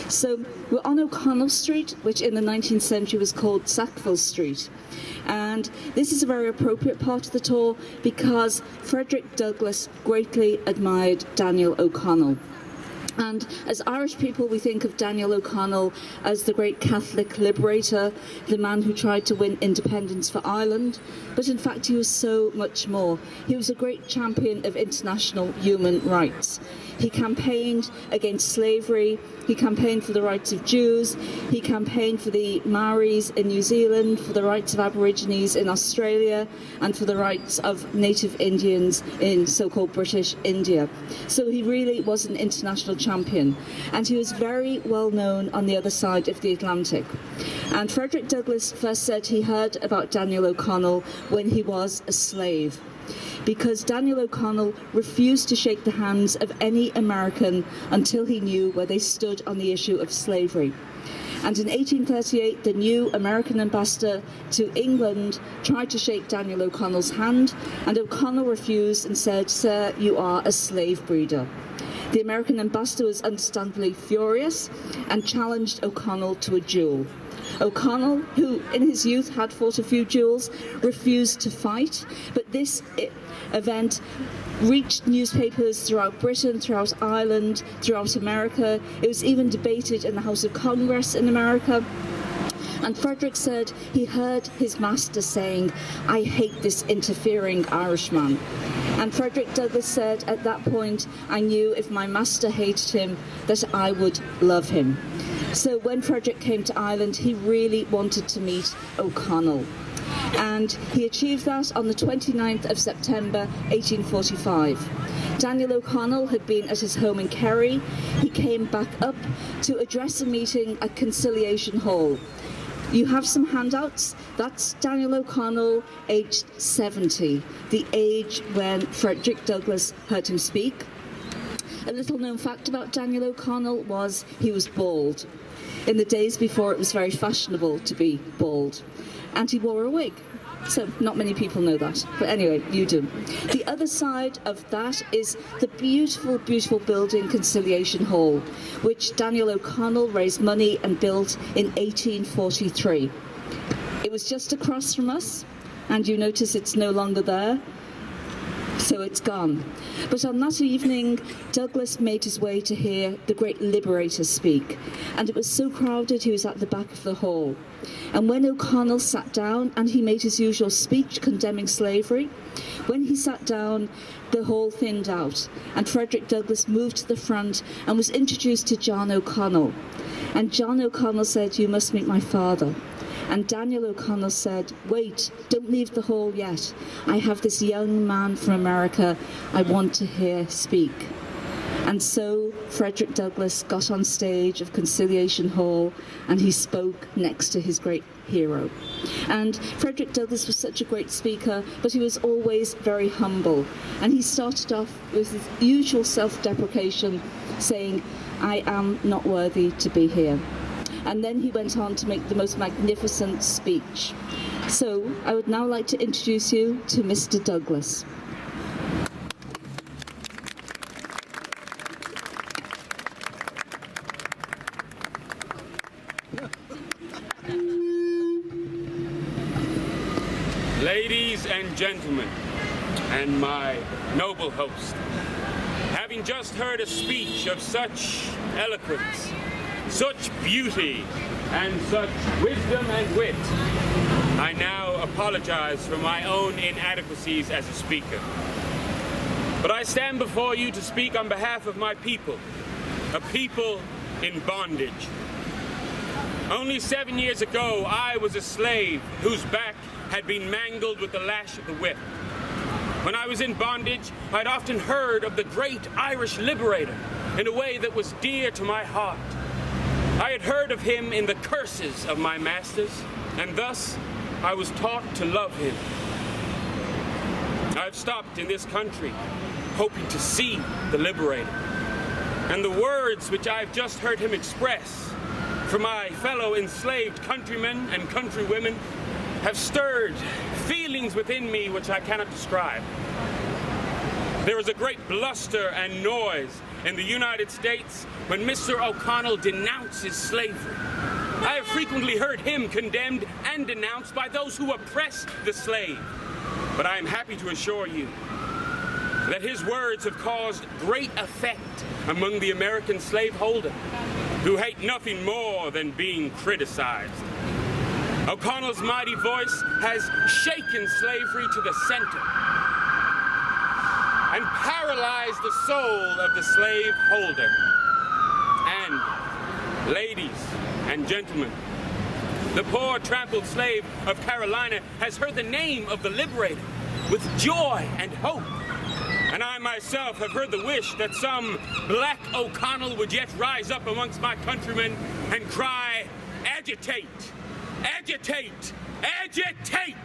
So we're on O'Connell Street, which in the 19th century was called Sackville Street. And this is a very appropriate part of the tour because Frederick Douglass greatly admired Daniel O'Connell. And as Irish people, we think of Daniel O'Connell as the great Catholic liberator, the man who tried to win independence for Ireland. But in fact, he was so much more. He was a great champion of international human rights. He campaigned against slavery. He campaigned for the rights of Jews. He campaigned for the Maoris in New Zealand, for the rights of Aborigines in Australia, and for the rights of native Indians in so-called British India. So he really was an international champion. And he was very well known on the other side of the Atlantic. And Frederick Douglass first said he heard about Daniel O'Connell when he was a slave, because Daniel O'Connell refused to shake the hands of any American until he knew where they stood on the issue of slavery. And in 1838, the new American ambassador to England tried to shake Daniel O'Connell's hand, and O'Connell refused and said, "Sir, you are a slave breeder." The American ambassador was understandably furious and challenged O'Connell to a duel. O'Connell, who in his youth had fought a few duels, refused to fight, but this event reached newspapers throughout Britain, throughout Ireland, throughout America. It was even debated in the House of Congress in America. And Frederick said he heard his master saying, "I hate this interfering Irishman." And Frederick Douglass said, at that point, I knew if my master hated him, that I would love him. So when Frederick came to Ireland, he really wanted to meet O'Connell. And he achieved that on the 29th of September, 1845. Daniel O'Connell had been at his home in Kerry. He came back up to address a meeting at Conciliation Hall. You have some handouts. That's Daniel O'Connell, aged 70, the age when Frederick Douglass heard him speak. A little known fact about Daniel O'Connell was he was bald. In the days before, it was very fashionable to be bald. And he wore a wig. So not many people know that. But anyway, you do. The other side of that is the beautiful, beautiful building Conciliation Hall, which Daniel O'Connell raised money and built in 1843. It was just across from us, and you notice it's no longer there. So it's gone. But on that evening, Douglass made his way to hear the great liberator speak. And it was so crowded, he was at the back of the hall. And when O'Connell sat down, and he made his usual speech condemning slavery, when he sat down, the hall thinned out. And Frederick Douglass moved to the front and was introduced to John O'Connell. And John O'Connell said, "You must meet my father." And Daniel O'Connell said, "Wait, don't leave the hall yet. I have this young man from America I want to hear speak." And so Frederick Douglass got on stage of Conciliation Hall and he spoke next to his great hero. And Frederick Douglass was such a great speaker, but he was always very humble. And he started off with his usual self-deprecation, saying, "I am not worthy to be here." And then he went on to make the most magnificent speech. So I would now like to introduce you to Mr. Douglass. Ladies and gentlemen, and my noble host, having just heard a speech of such eloquence, such beauty, and such wisdom and wit, I now apologize for my own inadequacies as a speaker. But I stand before you to speak on behalf of my people, a people in bondage. Only 7 years ago, I was a slave whose back had been mangled with the lash of the whip. When I was in bondage, I'd often heard of the great Irish liberator in a way that was dear to my heart. I had heard of him in the curses of my masters, and thus I was taught to love him. I've stopped in this country, hoping to see the liberator. And the words which I've just heard him express for my fellow enslaved countrymen and countrywomen have stirred feelings within me which I cannot describe. There was a great bluster and noise in the United States when Mr. O'Connell denounces slavery. I have frequently heard him condemned and denounced by those who oppressed the slave. But I am happy to assure you that his words have caused great effect among the American slaveholder, who hate nothing more than being criticized. O'Connell's mighty voice has shaken slavery to the center and paralyzed the soul of the slaveholder. And, ladies and gentlemen, the poor trampled slave of Carolina has heard the name of the liberator with joy and hope. And I myself have heard the wish that some black O'Connell would yet rise up amongst my countrymen and cry, "Agitate! Agitate! Agitate!"